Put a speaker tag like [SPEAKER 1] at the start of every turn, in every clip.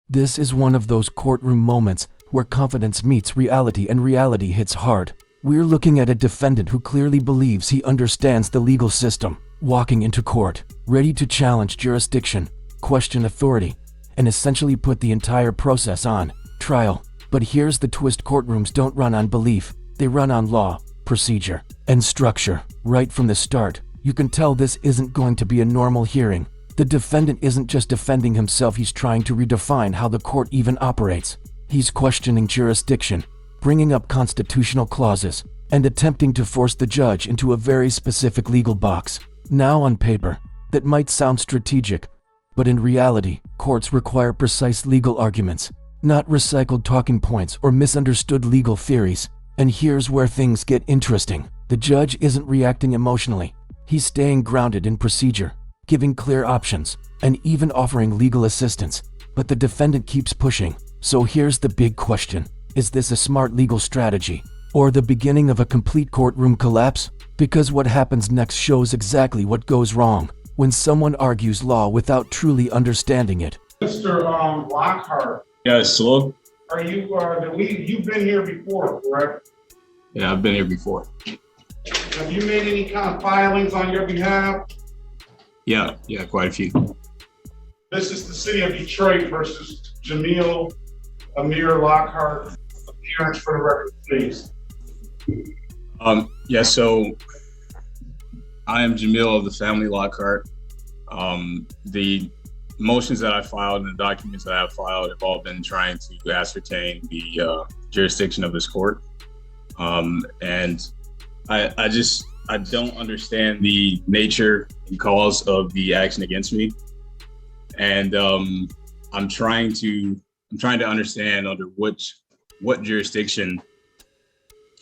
[SPEAKER 1] This is one of those courtroom moments where confidence meets reality and reality hits hard. We're looking at a defendant who clearly believes he understands the legal system, walking into court, ready to challenge jurisdiction, question authority, and essentially put the entire process on trial. But here's the twist: courtrooms don't run on belief, they run on law, procedure, and structure. Right from the start, you can tell this isn't going to be a normal hearing. The defendant isn't just defending himself, he's trying to redefine how the court even operates. He's questioning jurisdiction, bringing up constitutional clauses, and attempting to force the judge into a very specific legal box. Now on paper, that might sound strategic, but in reality, courts require precise legal arguments, not recycled talking points or misunderstood legal theories. And here's where things get interesting. The judge isn't reacting emotionally. He's staying grounded in procedure, giving clear options, and even offering legal assistance. But the defendant keeps pushing. So here's the big question. Is this a smart legal strategy, or the beginning of a complete courtroom collapse? Because what happens next shows exactly what goes wrong when someone argues law without truly understanding it.
[SPEAKER 2] Mr. Lockhart.
[SPEAKER 3] Yes, hello?
[SPEAKER 2] Are you, you've been here before, correct?
[SPEAKER 3] Yeah, I've been here before.
[SPEAKER 2] Have you made any kind of filings on your behalf?
[SPEAKER 3] Yeah, quite a few.
[SPEAKER 2] This is the city of Detroit versus Jamil Amir Lockhart. Appearance for the record, please.
[SPEAKER 3] Yeah, so I am Jamil of the family Lockhart. The motions that I filed and the documents that I have filed have all been trying to ascertain the jurisdiction of this court. And I don't understand the nature and cause of the action against me. And I'm trying to understand under what jurisdiction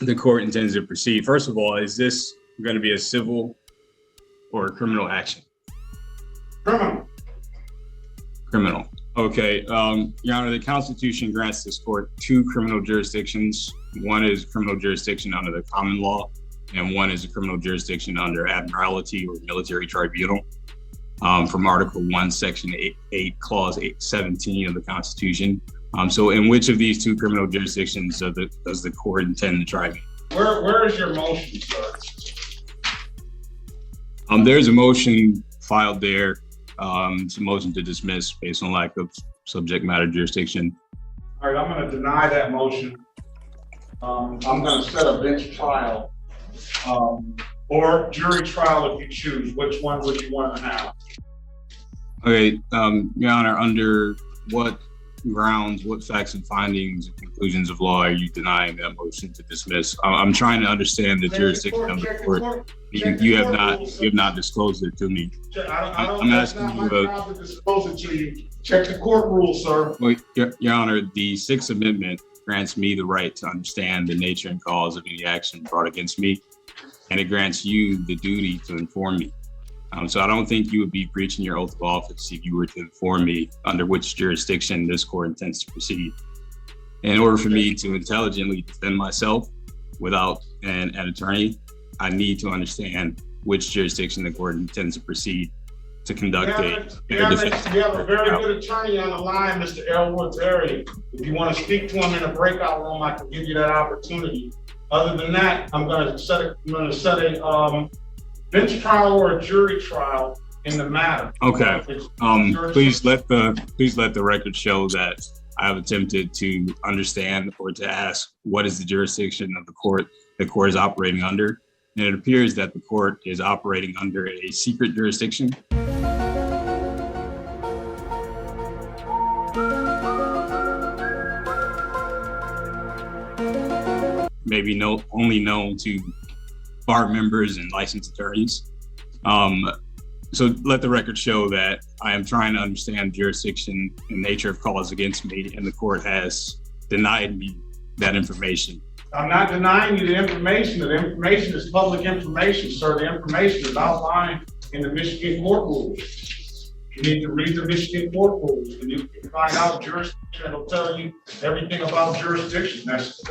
[SPEAKER 3] the court intends to proceed. First of all, is this going to be a civil or a criminal action? Criminal. Okay. Your Honor, the Constitution grants this court two criminal jurisdictions. One is criminal jurisdiction under the common law, and one is a criminal jurisdiction under admiralty or military tribunal. From Article 1, Section 8, Clause 17 of the Constitution. So in which of these two criminal jurisdictions does the court intend to try me?
[SPEAKER 2] Where is your motion, sir?
[SPEAKER 3] There's a motion filed there. It's a motion to dismiss based on lack of subject matter jurisdiction.
[SPEAKER 2] All right, I'm going to deny that motion. I'm going to set a bench trial or jury trial if you choose. Which one would you want to have?
[SPEAKER 3] Okay, Your Honor, under what grounds, what facts and findings and conclusions of law are you denying that motion to dismiss? I'm trying to understand the jurisdiction of the court. You have not disclosed it to me. I'm asking you
[SPEAKER 2] to disclose it to you. Check the court rules, sir.
[SPEAKER 3] Well, Your Honor, the Sixth Amendment grants me the right to understand the nature and cause of any action brought against me, and it grants you the duty to inform me. So I don't think you would be breaching your oath of office if you were to inform me under which jurisdiction this court intends to proceed. In order for me to intelligently defend myself without an attorney, I need to understand which jurisdiction the court intends to proceed to conduct
[SPEAKER 2] you have a very good attorney on the line, Mr. Elwood Terry. If you want to speak to him in a breakout room, I can give you that opportunity. Other than that, I'm going to set a bench trial or a jury trial in the matter.
[SPEAKER 3] Okay. Please let the record show that I have attempted to understand or to ask what is the jurisdiction of the court is operating under. And it appears that the court is operating under a secret jurisdiction. Maybe only known to bar members and licensed attorneys. So let the record show that I am trying to understand jurisdiction and nature of cause against me, and the court has denied me that information.
[SPEAKER 2] I'm not denying you the information. The information is public information, sir. The information is outlined in the Michigan court rules. You need to read the Michigan court rules, and you can find out jurisdiction. It'll tell you everything about jurisdiction. That's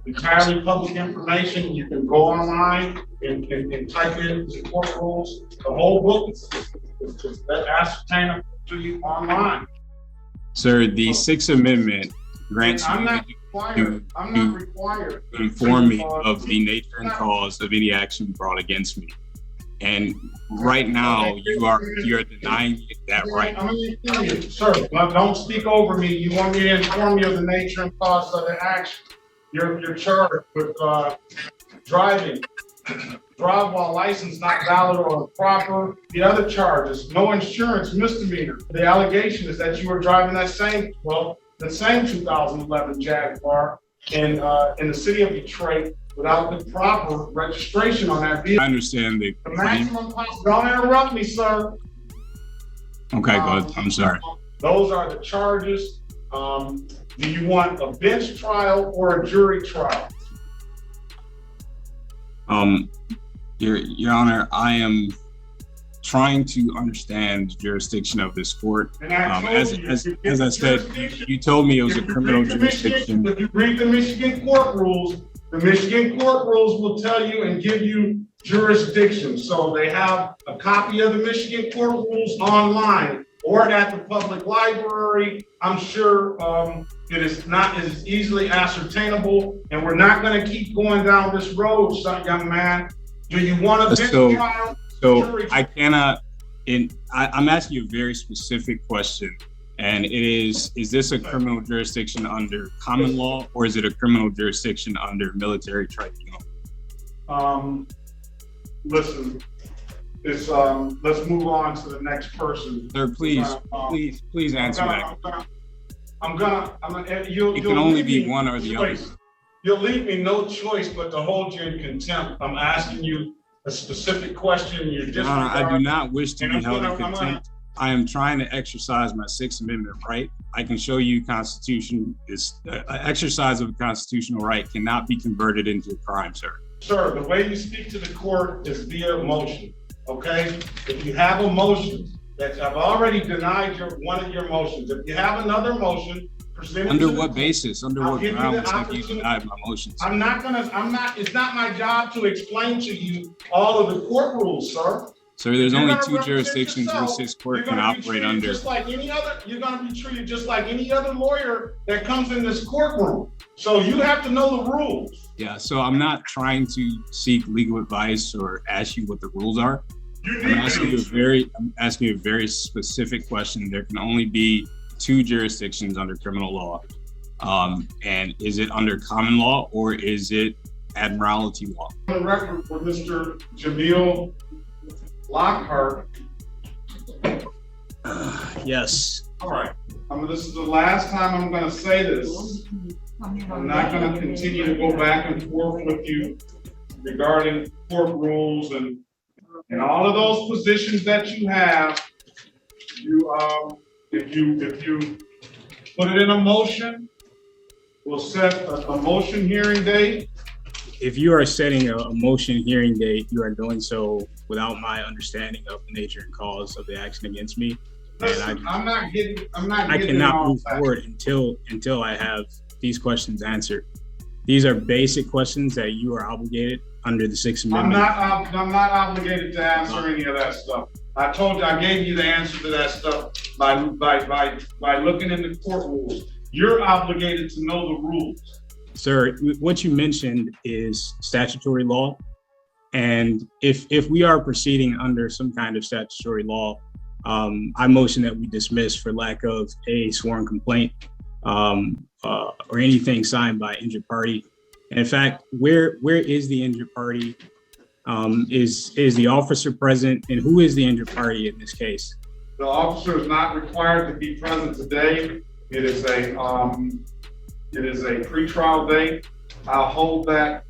[SPEAKER 2] entirely public information. You can go online and type in the court rules. The whole book is ascertainable to you online.
[SPEAKER 3] Sir, the Sixth Amendment grants
[SPEAKER 2] I'm
[SPEAKER 3] you
[SPEAKER 2] not required. I'm not required
[SPEAKER 3] to inform me of the nature and cause of any action brought against me. And right now, you are denying that right.
[SPEAKER 2] I'm going to tell you, sir, but don't speak over me. You want me to inform you of the nature and cause of the action. You're charged with driving, drive while license not valid or improper. The other charges, no insurance, misdemeanor. The allegation is that you were driving the same 2011 Jaguar in the city of Detroit without the proper registration on that vehicle.
[SPEAKER 3] I understand the
[SPEAKER 2] maximum possible. Don't interrupt me, sir.
[SPEAKER 3] Okay, go ahead. I'm sorry.
[SPEAKER 2] Those are the charges. Do you want a bench trial or a jury trial?
[SPEAKER 3] Your Honor, I am trying to understand the jurisdiction of this court. As I said, you told me it was a criminal jurisdiction.
[SPEAKER 2] If you read the Michigan court rules, the Michigan court rules will tell you and give you jurisdiction. So they have a copy of the Michigan court rules online or at the public library. I'm sure it is not as easily ascertainable, and we're not going to keep going down this road, young man. Do you want a bench trial?
[SPEAKER 3] So I cannot. I'm asking you a very specific question, and it is this a criminal jurisdiction under common law, or is it a criminal jurisdiction under military tribunal?
[SPEAKER 2] Listen, it's let's move on to the next person.
[SPEAKER 3] Sir, please answer that.
[SPEAKER 2] It
[SPEAKER 3] can only be one or the other.
[SPEAKER 2] You'll leave me no choice but to hold you in contempt. I'm asking you a specific question.
[SPEAKER 3] Your Honor, I do not wish to be held in contempt. I am trying to exercise my Sixth Amendment right. I can show you Constitution is exercise of a constitutional right cannot be converted into a crime, sir.
[SPEAKER 2] Sir, the way you speak to the court is via motion. Okay, if you have a motion that I've already denied one of your motions, if you have another motion, present it.
[SPEAKER 3] Under what basis? Under what grounds have you denied my motions?
[SPEAKER 2] It's not my job to explain to you all of the court rules, sir.
[SPEAKER 3] Sir, there's only two jurisdictions which this court can operate under.
[SPEAKER 2] You're going to be treated just like any other lawyer that comes in this courtroom. So you have to know the rules.
[SPEAKER 3] Yeah, so I'm not trying to seek legal advice or ask you what the rules are. I'm asking you a very specific question. There can only be two jurisdictions under criminal law. And is it under common law or is it admiralty law?
[SPEAKER 2] On the record for Mr. Jamil Lockhart.
[SPEAKER 3] Yes.
[SPEAKER 2] All right. This is the last time I'm going to say this. I'm not going to continue to go back and forth with you regarding court rules and all of those positions that you have. If you put it in a motion, we'll set a motion hearing date.
[SPEAKER 3] If you are setting a motion hearing date, you are doing so without my understanding of the nature and cause of the action against me.
[SPEAKER 2] Listen,
[SPEAKER 3] I cannot move forward until I have these questions answered. These are basic questions that you are obligated under the Sixth Amendment.
[SPEAKER 2] I'm not obligated to answer any of that stuff. I told you, I gave you the answer to that stuff by looking in the court rules. You're obligated to know the rules.
[SPEAKER 3] Sir, what you mentioned is statutory law. And if we are proceeding under some kind of statutory law, I motion that we dismiss for lack of a sworn complaint or anything signed by injured party. And in fact, where is the injured party? Is the officer present, and who is the injured party in this case?
[SPEAKER 2] The officer is not required to be present today. It is a pretrial date. I'll hold that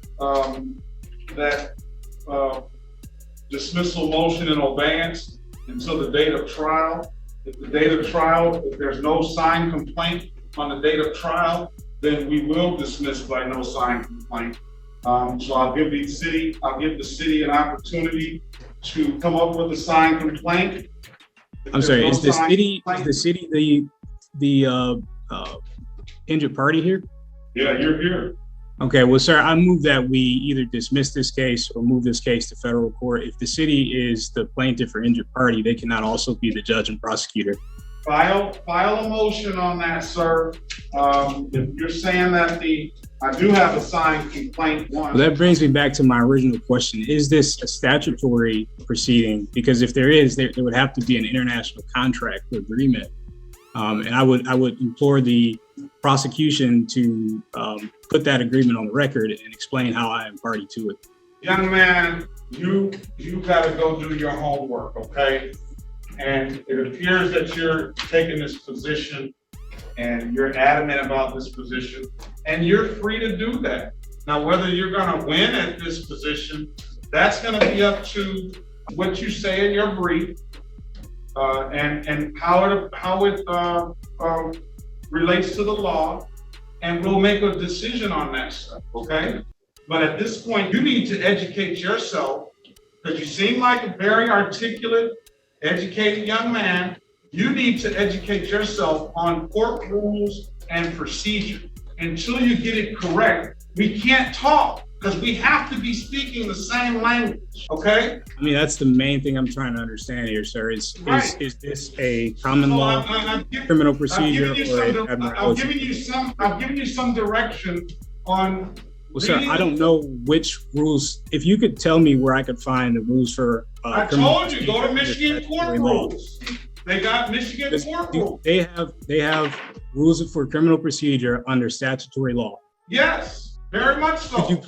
[SPEAKER 2] dismissal motion in abeyance until the date of trial. If there's no signed complaint on the date of trial, then we will dismiss by no signed complaint. So I'll give the city an opportunity to come up with a signed complaint.
[SPEAKER 3] I'm sorry, is the city the injured party here?
[SPEAKER 2] Yeah, you're here.
[SPEAKER 3] Okay, well, sir, I move that we either dismiss this case or move this case to federal court. If the city is the plaintiff or injured party, they cannot also be the judge and prosecutor.
[SPEAKER 2] File a motion on that, sir. If you're saying that I do have a signed complaint one.
[SPEAKER 4] Well, that brings me back to my original question. Is this a statutory proceeding? Because if there is, there would have to be an international contract or agreement. And I would implore the prosecution to put that agreement on the record and explain how I am party to it.
[SPEAKER 2] Young man, you gotta go do your homework, okay? And it appears that you're taking this position and you're adamant about this position, and you're free to do that. Now, whether you're gonna win at this position, that's gonna be up to what you say in your brief, and how it relates to the law, and we'll make a decision on that stuff, okay? But at this point, you need to educate yourself, because you seem like a very articulate, educated young man. You need to educate yourself on court rules and procedure. Until you get it correct, we can't talk, because we have to be speaking the same language, okay?
[SPEAKER 4] I mean, that's the main thing I'm trying to understand here, sir. Is this a common
[SPEAKER 2] So
[SPEAKER 4] law criminal procedure
[SPEAKER 2] I'm giving you some direction on.
[SPEAKER 4] Well, sir, I don't know which rules. If you could tell me where I could find the rules for
[SPEAKER 2] I told you, go to Michigan court rules. They got Michigan court rules.
[SPEAKER 4] They have rules for criminal procedure under statutory law.
[SPEAKER 2] Yes, very much so.
[SPEAKER 4] Could you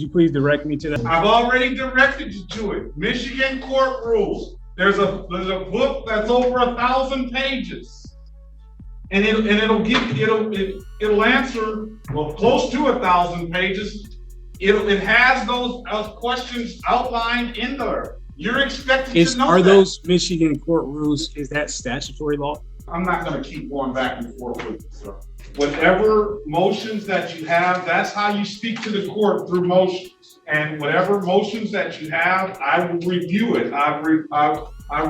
[SPEAKER 4] please direct me to that?
[SPEAKER 2] I've already directed you to it. Michigan court rules. There's a book that's over 1,000 pages. And it'll answer, well, close to 1,000 pages. It has those questions outlined in there. You're expected to know
[SPEAKER 4] Are
[SPEAKER 2] that.
[SPEAKER 4] those Michigan court rules, is that statutory law?
[SPEAKER 2] I'm not gonna keep going back and forth with you, sir. Whatever motions that you have, that's how you speak to the court, through motions. And whatever motions that you have, I will review it. I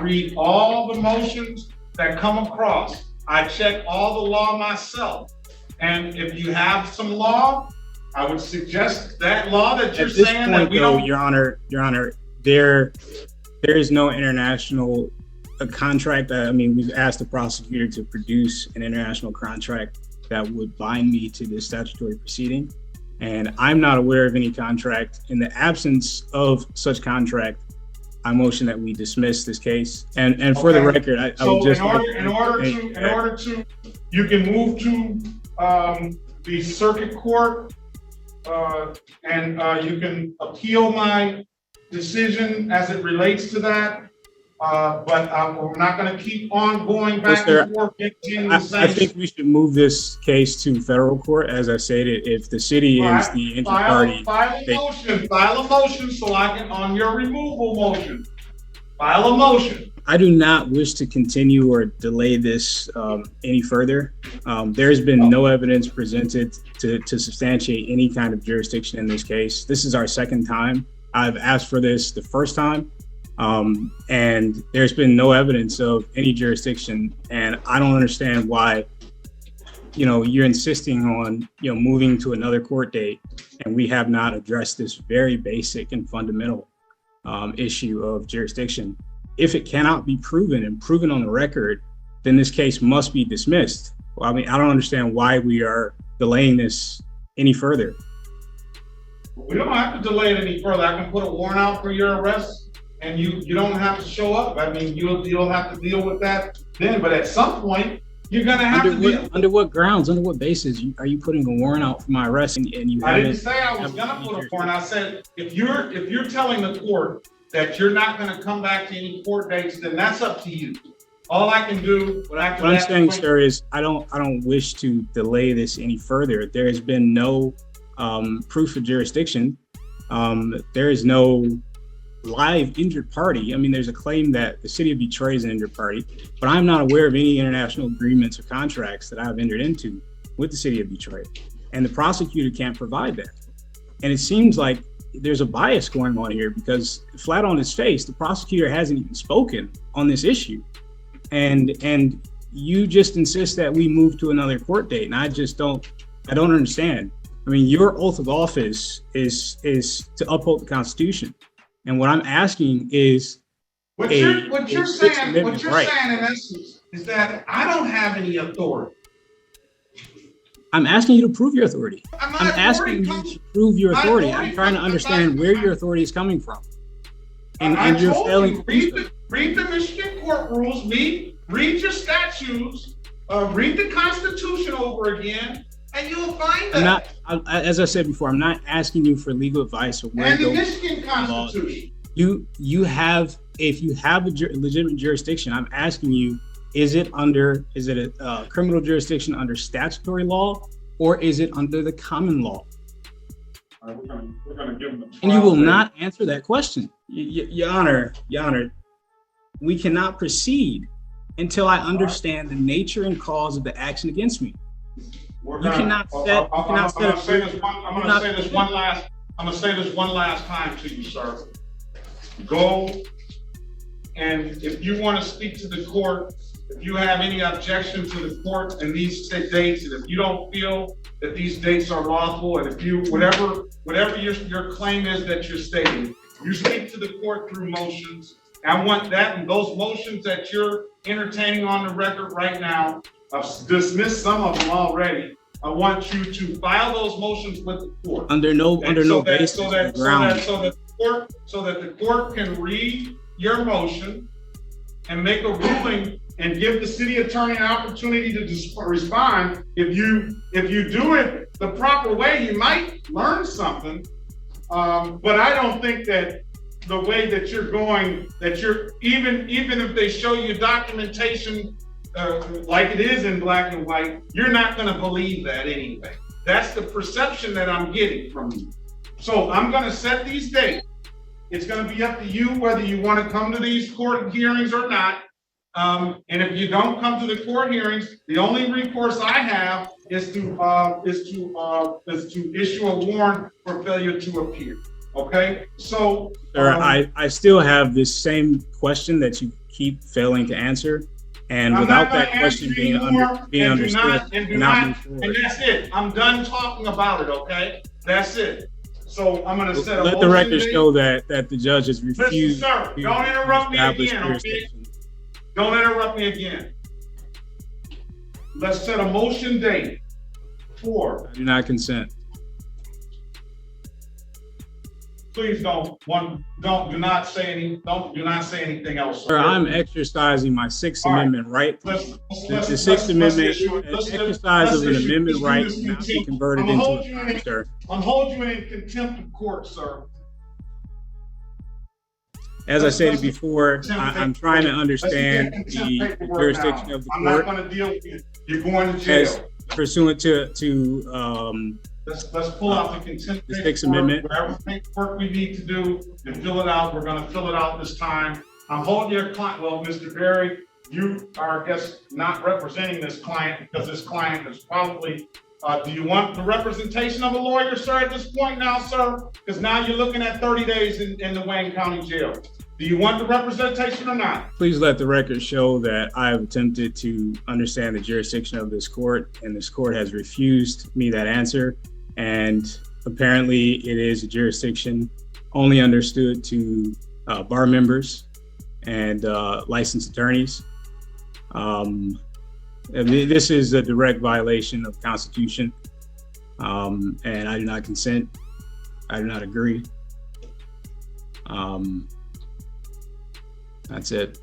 [SPEAKER 2] read all the motions that come across. I check all the law myself. And if you have some law, I would suggest that law that you're saying that we don't.
[SPEAKER 4] Your Honor, there is no international contract. I mean, we've asked the prosecutor to produce an international contract that would bind me to this statutory proceeding. And I'm not aware of any contract. In the absence of such contract, I motion that we dismiss this case. And for the record, I would just
[SPEAKER 2] in order to, you can move to the circuit court, and you can appeal my decision as it relates to that. But we're not going to keep on going back and forth.
[SPEAKER 4] I think we should move this case to federal court. As I stated, if the city is the injured party.
[SPEAKER 2] File a motion so I can, on your removal motion, file a motion.
[SPEAKER 4] I do not wish to continue or delay this any further. There has been no evidence presented to substantiate any kind of jurisdiction in this case. This is our second time. I've asked for this the first time. And there's been no evidence of any jurisdiction, and I don't understand why, you're insisting on, moving to another court date, and we have not addressed this very basic and fundamental issue of jurisdiction. If it cannot be proven and proven on the record, then this case must be dismissed. Well, I mean, I don't understand why we are delaying this any further.
[SPEAKER 2] We don't have to delay it any further. I can put a warrant out for your arrest. And you don't have to show up. I mean, you'll have to deal with that then. But at some point, you're gonna have to deal.
[SPEAKER 4] Under what grounds? Under what basis are you putting a warrant out for my arrest? And you
[SPEAKER 2] I didn't say I was gonna put a warrant. I said if you're telling the court that you're not gonna come back to any court dates, then that's up to you. All I can do. What I'm
[SPEAKER 4] saying, sir, is I don't wish to delay this any further. There has been no proof of jurisdiction. There is no live injured party. I mean, there's a claim that the city of Detroit is an injured party, but I'm not aware of any international agreements or contracts that I've entered into with the city of Detroit. And the prosecutor can't provide that. And it seems like there's a bias going on here, because flat on its face, the prosecutor hasn't even spoken on this issue. And you just insist that we move to another court date. And I don't understand. I mean, your oath of office is to uphold the Constitution. And what I'm asking is,
[SPEAKER 2] what you're saying in essence is that I don't have any authority.
[SPEAKER 4] I'm asking you to prove your authority.
[SPEAKER 2] My
[SPEAKER 4] I'm asking you
[SPEAKER 2] authority
[SPEAKER 4] to prove your
[SPEAKER 2] my
[SPEAKER 4] authority.
[SPEAKER 2] authority
[SPEAKER 4] I'm trying to
[SPEAKER 2] comes
[SPEAKER 4] understand
[SPEAKER 2] from-
[SPEAKER 4] where your authority is coming from.
[SPEAKER 2] I
[SPEAKER 4] And you're
[SPEAKER 2] told
[SPEAKER 4] failing
[SPEAKER 2] you,
[SPEAKER 4] to do so.
[SPEAKER 2] read the Michigan court rules, read your statutes, read the Constitution over again, and you'll find that.
[SPEAKER 4] As I said before, I'm not asking you for legal advice or where
[SPEAKER 2] And
[SPEAKER 4] to
[SPEAKER 2] the
[SPEAKER 4] go.
[SPEAKER 2] Michigan Constitution.
[SPEAKER 4] You have, if you have a legitimate jurisdiction, I'm asking you, is it a criminal jurisdiction under statutory law, or is it under the common law?
[SPEAKER 2] All right, we're gonna give them a trial.
[SPEAKER 4] And you will not answer that question. Your Honor, we cannot proceed until I understand the nature and cause of the action against me.
[SPEAKER 2] I'm
[SPEAKER 4] cannot set-
[SPEAKER 2] I'm
[SPEAKER 4] you cannot set
[SPEAKER 2] gonna
[SPEAKER 4] a-
[SPEAKER 2] say this
[SPEAKER 4] you're not-
[SPEAKER 2] one last time to you, sir. Go, and if you want to speak to the court, if you have any objection to the court and these dates, and if you don't feel that these dates are lawful, and if you, whatever your claim is that you're stating, you speak to the court through motions. I want that, and those motions that you're entertaining on the record right now, I've dismissed some of them already. I want you to file those motions with the court.
[SPEAKER 4] Under no basis
[SPEAKER 2] So
[SPEAKER 4] or
[SPEAKER 2] that
[SPEAKER 4] ground.
[SPEAKER 2] the court can read your motion and make a ruling and give the city attorney an opportunity to respond. If you do it the proper way, you might learn something. But I don't think that the way that you're going, that you're, even if they show you documentation like it is in black and white, you're not gonna believe that anyway. That's the perception that I'm getting from you. So I'm gonna set these dates. It's gonna be up to you whether you wanna come to these court hearings or not. And if you don't come to the court hearings, the only recourse I have is to issue a warrant for failure to appear. Okay, so.
[SPEAKER 4] Sir, I still have this same question that you keep failing to answer. And without that question being understood,
[SPEAKER 2] and that's it. I'm done talking about it, okay? That's it. So I'm gonna set a
[SPEAKER 4] let the record show that the judge has refused.
[SPEAKER 2] Listen, sir, don't interrupt me again, okay?
[SPEAKER 4] jurisdiction.
[SPEAKER 2] Don't interrupt me again. Let's set a motion date for,
[SPEAKER 4] I do not consent.
[SPEAKER 2] please do not say anything else.
[SPEAKER 4] Sir, I'm exercising my Sixth Amendment right. The Sixth Amendment, exercise of an amendment right cannot be converted into a crime, sir.
[SPEAKER 2] I'm holding you in contempt of court, sir.
[SPEAKER 4] As I stated before, I'm trying to understand the jurisdiction of the
[SPEAKER 2] I'm not
[SPEAKER 4] court
[SPEAKER 2] gonna deal with you. You're going to jail.
[SPEAKER 4] as pursuant to
[SPEAKER 2] Let's pull out the contempt
[SPEAKER 4] the Sixth
[SPEAKER 2] paperwork,
[SPEAKER 4] Amendment.
[SPEAKER 2] whatever paperwork we need to do and fill it out. We're gonna fill it out this time. I'm holding your client. Well, Mr. Berry, you are, I guess, not representing this client because this client is probably, do you want the representation of a lawyer, sir, at this point now, sir? Because now you're looking at 30 days in the Wayne County Jail. Do you want the representation or not?
[SPEAKER 4] Please let the record show that I have attempted to understand the jurisdiction of this court, and this court has refused me that answer. And apparently it is a jurisdiction only understood to bar members and licensed attorneys. This is a direct violation of the Constitution, and I do not consent. I do not agree. That's it.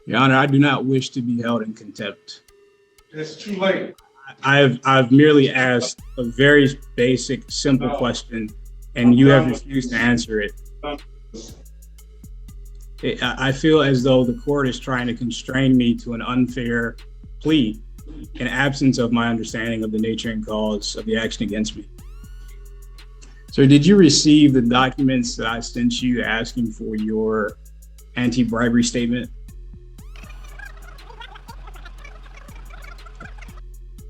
[SPEAKER 4] Your Honor, I do not wish to be held in contempt.
[SPEAKER 2] It's too late.
[SPEAKER 4] I've merely asked a very basic, simple question, and you have refused to answer it. I feel as though the court is trying to constrain me to an unfair plea in absence of my understanding of the nature and cause of the action against me. Sir, did you receive the documents that I sent you asking for your anti-bribery statement?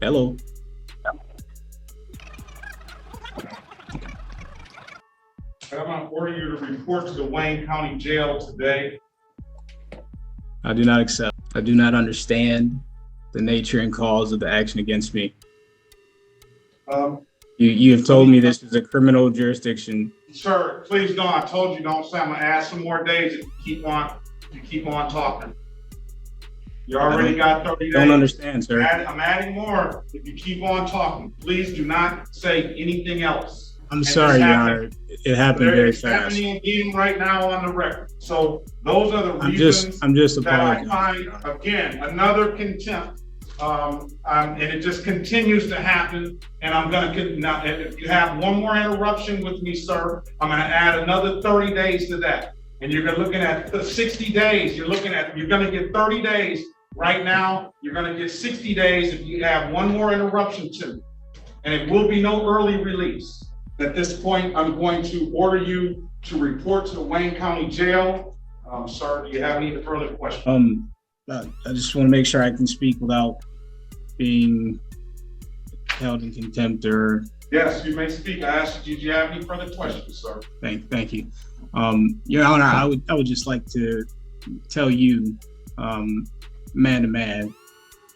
[SPEAKER 4] Hello.
[SPEAKER 2] I'm going to order you to report to the Wayne County Jail today.
[SPEAKER 4] I do not accept. I do not understand the nature and cause of the action against me. You have told me this is a criminal jurisdiction
[SPEAKER 2] Sir, please don't. I told you don't say. I'm gonna add some more days if you keep on talking. You already got 30 days.
[SPEAKER 4] Don't understand, sir.
[SPEAKER 2] I'm adding more if you keep on talking. Please do not say anything else.
[SPEAKER 4] I'm sorry, Your Honor. It happened very fast.
[SPEAKER 2] It's happening again right now on the record. So those are the reasons
[SPEAKER 4] I'm just
[SPEAKER 2] that I
[SPEAKER 4] apologizing.
[SPEAKER 2] find, again, another contempt. And it just continues to happen. And I'm gonna, now, if you have one more interruption with me, sir, I'm gonna add another 30 days to that. And you're looking at 60 days. You're gonna get 30 days. Right now, you're gonna get 60 days if you have one more interruption too. And it will be no early release. At this point, I'm going to order you to report to the Wayne County Jail. Sir, do you have any further questions?
[SPEAKER 4] I just want to make sure I can speak without being held in contempt or.
[SPEAKER 2] Yes, you may speak. I asked you, do you have any further questions, sir?
[SPEAKER 4] Thank you. Your Honor, I would just like to tell you, man to man,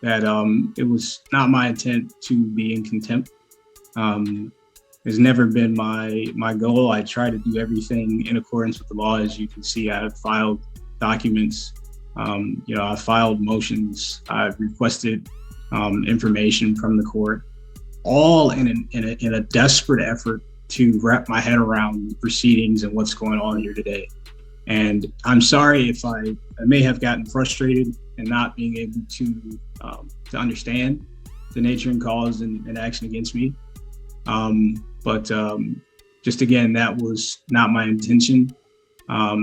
[SPEAKER 4] that it was not my intent to be in contempt. It's never been my goal. I try to do everything in accordance with the law. As you can see, I have filed documents. I filed motions. I've requested information from the court, all in a desperate effort to wrap my head around the proceedings and what's going on here today. And I'm sorry if I may have gotten frustrated and not being able to understand the nature and cause and action against me. But just again, that was not my intention. I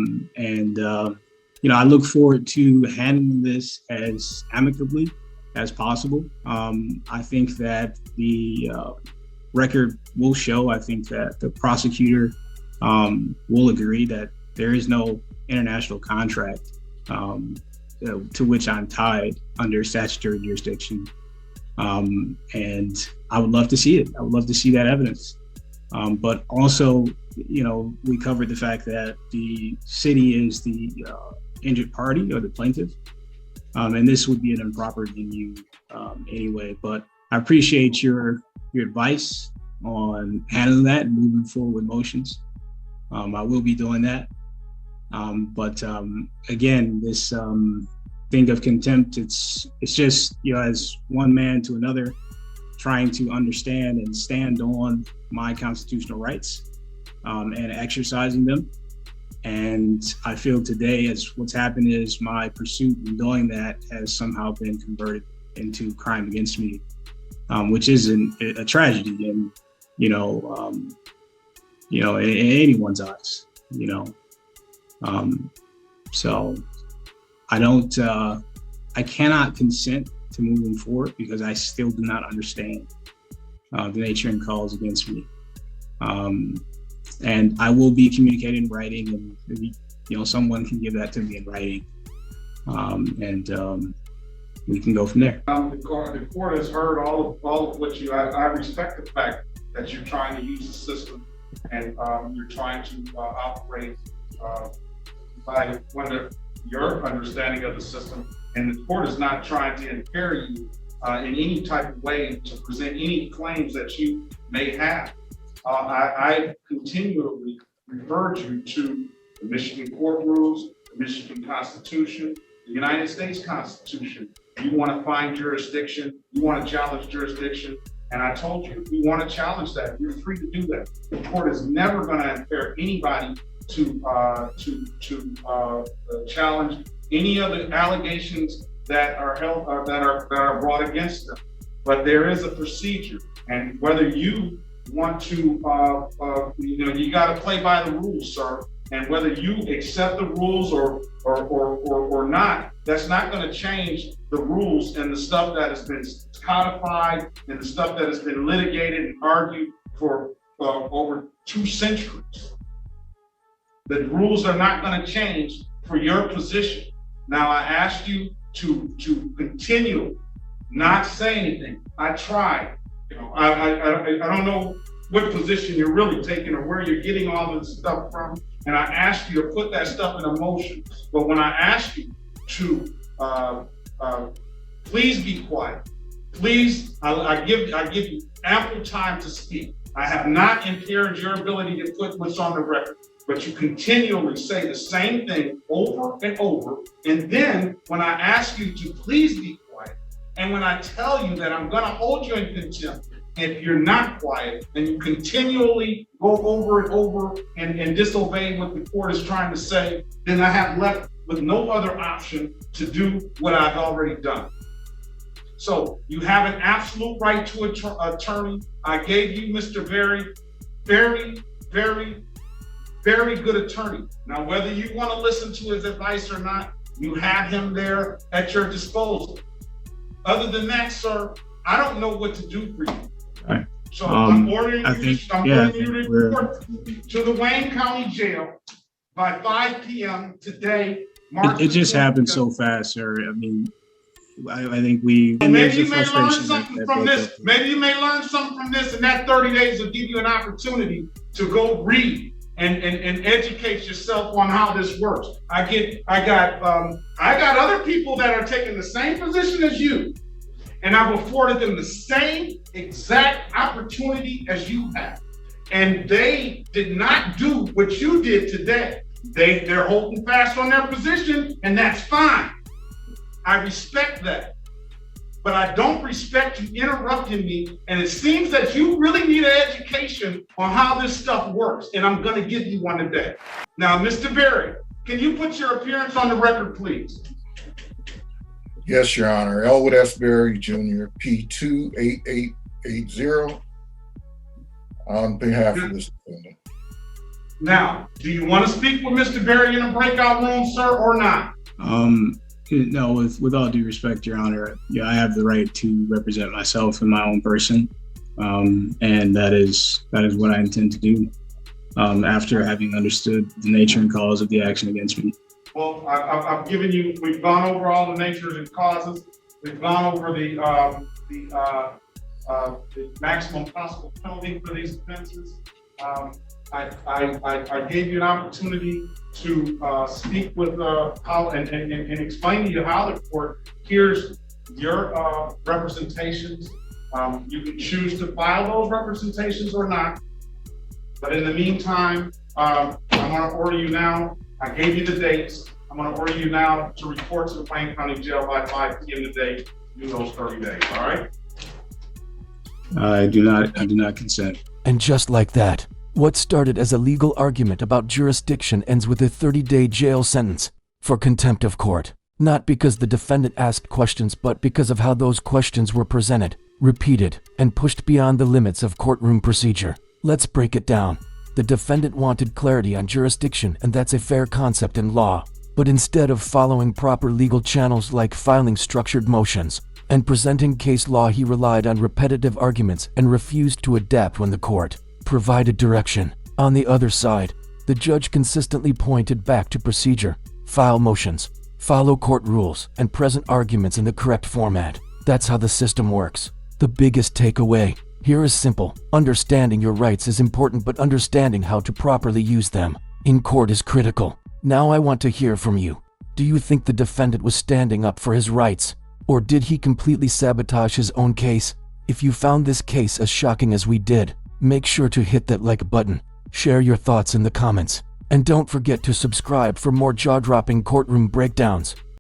[SPEAKER 4] look forward to handling this as amicably as possible. I think that the record will show, I think that the prosecutor will agree that there is no international contract to which I'm tied under statutory jurisdiction. And I would love to see it. I would love to see that evidence. But also, we covered the fact that the city is the injured party or the plaintiff. And this would be an improper venue anyway. But I appreciate your advice on handling that and moving forward with motions. I will be doing that. But again, this thing of contempt, it's just, as one man to another, trying to understand and stand on my constitutional rights and exercising them. And I feel today, as what's happened is my pursuit in doing that has somehow been converted into crime against me, which is a tragedy in anyone's eyes, So I cannot consent to moving forward because I still do not understand the nature and cause against me. And I will be communicating in writing, and maybe, someone can give that to me in writing. And we can go from there.
[SPEAKER 2] The court has heard all of what I respect the fact that you're trying to use the system and you're trying to operate by your understanding of the system. And the court is not trying to impair you in any type of way to present any claims that you may have. I continually referred you to the Michigan court rules, the Michigan Constitution, the United States Constitution. You want to find jurisdiction, you want to challenge jurisdiction, and I told you, if you want to challenge that, you're free to do that. The court is never going to impair anybody to challenge any of the allegations that are held that are brought against them. But there is a procedure, and whether you want to, you got to play by the rules, sir. And whether you accept the rules or not, that's not going to change the rules and the stuff that has been codified and the stuff that has been litigated and argued for over 2 centuries. The rules are not going to change for your position. Now, I asked you to continue, not say anything. I tried. I don't know what position you're really taking or where you're getting all this stuff from. And I asked you to put that stuff in motion. But when I asked you to please be quiet, please, I give you ample time to speak. I have not impaired your ability to put what's on the record, but you continually say the same thing over and over. And then when I ask you to please be quiet, and when I tell you that I'm gonna hold you in contempt, if you're not quiet and you continually go over and over and disobey what the court is trying to say, then I have left with no other option to do what I've already done. So you have an absolute right to an attorney. I gave you Mr. Very, very, very, very good attorney. Now, whether you want to listen to his advice or not, you have him there at your disposal. Other than that, sir, I don't know what to do for you.
[SPEAKER 4] Right.
[SPEAKER 2] So I'm ordering
[SPEAKER 4] I
[SPEAKER 2] you,
[SPEAKER 4] think-
[SPEAKER 2] I'm
[SPEAKER 4] yeah,
[SPEAKER 2] ordering you to report to the Wayne County Jail by 5 p.m. today. March
[SPEAKER 4] It just
[SPEAKER 2] the
[SPEAKER 4] happened
[SPEAKER 2] 25th.
[SPEAKER 4] so fast, sir. I mean, I think we. and
[SPEAKER 2] Maybe
[SPEAKER 4] there's a
[SPEAKER 2] you may learn
[SPEAKER 4] frustration
[SPEAKER 2] something
[SPEAKER 4] that
[SPEAKER 2] from
[SPEAKER 4] built
[SPEAKER 2] this.
[SPEAKER 4] up.
[SPEAKER 2] Maybe you may learn something from this, and that 30 days will give you an opportunity to go read and educate yourself on how this works. I got other people that are taking the same position as you, and I've afforded them the same exact opportunity as you have, and they did not do what you did today. They're holding fast on their position, and that's fine. I respect that. But I don't respect you interrupting me, and it seems that you really need an education on how this stuff works, and I'm gonna give you one today. Now, Mr. Berry, can you put your appearance on the record, please?
[SPEAKER 5] Yes, Your Honor. Elwood S. Berry Jr., P28880, on behalf of this defendant.
[SPEAKER 2] Now, do you want to speak with Mr. Berry in a breakout room, sir, or not?
[SPEAKER 4] No, with all due respect, Your Honor, yeah, I have the right to represent myself in my own person, and that is what I intend to do after having understood the nature and cause of the action against me.
[SPEAKER 2] Well, I've given you, we've gone over all the natures and causes. We've gone over the maximum possible penalty for these offenses. I gave you an opportunity to speak with how and explain to you how the court hears your representations. You can choose to file those representations or not. But in the meantime, I'm going to order you now. I gave you the dates. I'm going to order you now to report to the Wayne County Jail by 5 p.m. today. Do those 30 days. All right.
[SPEAKER 4] I do not consent.
[SPEAKER 1] And just like that, what started as a legal argument about jurisdiction ends with a 30-day jail sentence for contempt of court. Not because the defendant asked questions, but because of how those questions were presented, repeated, and pushed beyond the limits of courtroom procedure. Let's break it down. The defendant wanted clarity on jurisdiction, and that's a fair concept in law. But instead of following proper legal channels like filing structured motions and presenting case law, he relied on repetitive arguments and refused to adapt when the court provided direction. On the other side, the judge consistently pointed back to procedure, file motions, follow court rules, and present arguments in the correct format. That's how the system works. The biggest takeaway here is simple. Understanding your rights is important, but understanding how to properly use them in court is critical. Now I want to hear from you. Do you think the defendant was standing up for his rights? Or did he completely sabotage his own case? If you found this case as shocking as we did, make sure to hit that like button, share your thoughts in the comments, and don't forget to subscribe for more jaw-dropping courtroom breakdowns.